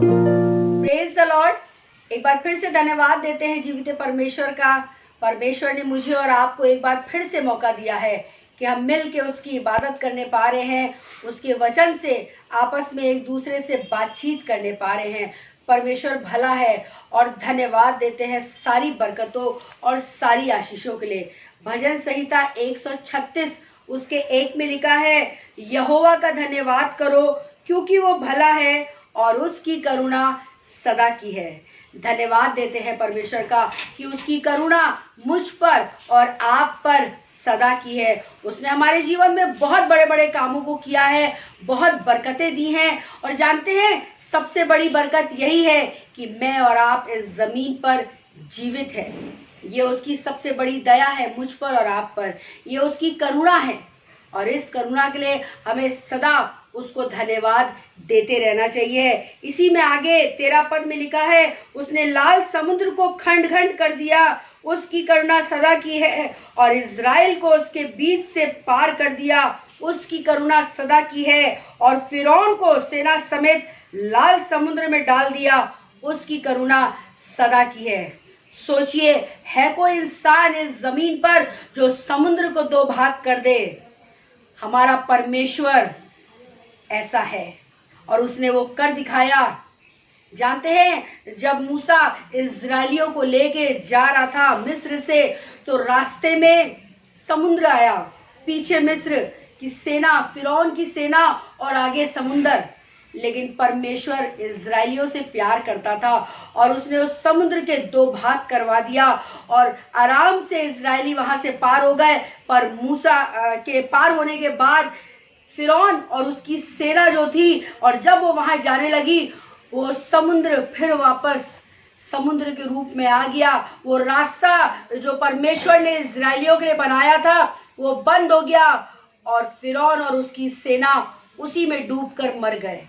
Praise the Lord. एक बार फिर से धन्यवाद देते हैं जीवित परमेश्वर का। परमेश्वर ने मुझे और आपको एक बार फिर से मौका दिया है कि हम मिल के उसकी इबादत करने पा रहे हैं, उसके वचन से आपस में एक दूसरे से बातचीत करने पा रहे हैं। परमेश्वर भला है और धन्यवाद देते हैं सारी बरकतों और सारी आशीषों के लिए। भजन संहिता 136 उसके 1 में लिखा है, यहोवा का धन्यवाद करो क्योंकि वो भला है और उसकी करुणा सदा की है। धन्यवाद देते हैं परमेश्वर का कि उसकी करुणा मुझ पर और आप पर सदा की है। उसने हमारे जीवन में बहुत बड़े बड़े कामों को किया है, बहुत बरकतें दी हैं। और जानते हैं सबसे बड़ी बरकत यही है कि मैं और आप इस जमीन पर जीवित हैं। ये उसकी सबसे बड़ी दया है मुझ पर और आप पर। ये उसकी करुणा है और इस करुणा के लिए हमें सदा उसको धन्यवाद देते रहना चाहिए। इसी में आगे 13 पद में लिखा है, उसने लाल समुद्र को खंड खंड कर दिया, उसकी करुणा सदा की है, और इज़राइल को उसके बीच से पार कर दिया, उसकी करुणा सदा की है, और फिरौन को सेना समेत लाल समुद्र में डाल दिया, उसकी करुणा सदा की है। सोचिए, है कोई इंसान इस जमीन पर जो समुद्र को 2 भाग कर दे? हमारा परमेश्वर ऐसा है और उसने वो कर दिखाया। जानते हैं जब मूसा इज़राइलियों को लेके जा रहा था मिस्र से, तो रास्ते में समुद्र आया, पीछे मिस्र की सेना, फिरौन की सेना और आगे समुंदर। लेकिन परमेश्वर इज़राइलियों से प्यार करता था और उसने उस समुद्र के 2 भाग करवा दिया और आराम से इज़राइली वहां से पार हो गए। पर मूसा के पार होने के बाद फिरौन और उसकी सेना जो थी, और जब वो वहां जाने लगी, वो समुद्र फिर वापस समुद्र के रूप में आ गया। वो रास्ता जो परमेश्वर ने इज़राइलियों के लिए बनाया था वो बंद हो गया और फिरौन और उसकी सेना उसी में डूबकर मर गए।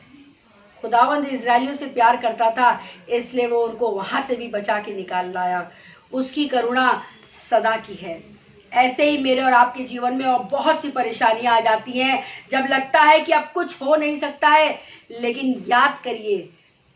खुदावंद इज़राइलियों से प्यार करता था, इसलिए वो उनको वहां से भी बचा के निकाल लाया। उसकी करुणा सदा की है। ऐसे ही मेरे और आपके जीवन में और बहुत सी परेशानियां आ जाती हैं, जब लगता है कि अब कुछ हो नहीं सकता है। लेकिन याद करिए,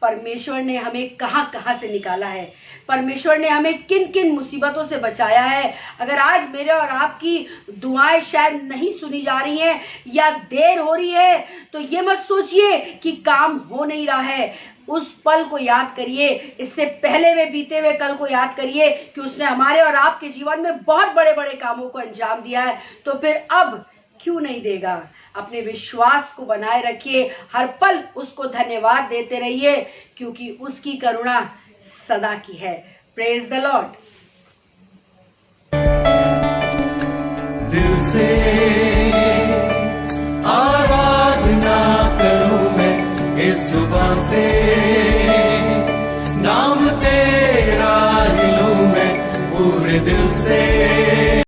परमेश्वर ने हमें कहां कहां से निकाला है, परमेश्वर ने हमें किन किन मुसीबतों से बचाया है। अगर आज मेरे और आपकी दुआएं शायद नहीं सुनी जा रही हैं या देर हो रही है, तो ये मत सोचिए कि काम हो नहीं रहा है। उस पल को याद करिए, इससे पहले वे बीते हुए कल को याद करिए कि उसने हमारे और आपके जीवन में बहुत बड़े बड़े कामों को अंजाम दिया है। तो फिर अब क्यों नहीं देगा? अपने विश्वास को बनाए रखिए, हर पल उसको धन्यवाद देते रहिए क्योंकि उसकी करुणा सदा की है। Praise the Lord. दिल से आराधना करूं मैं इस सुबह से, नाम तेरा ही लूं मैं पूरे दिल से।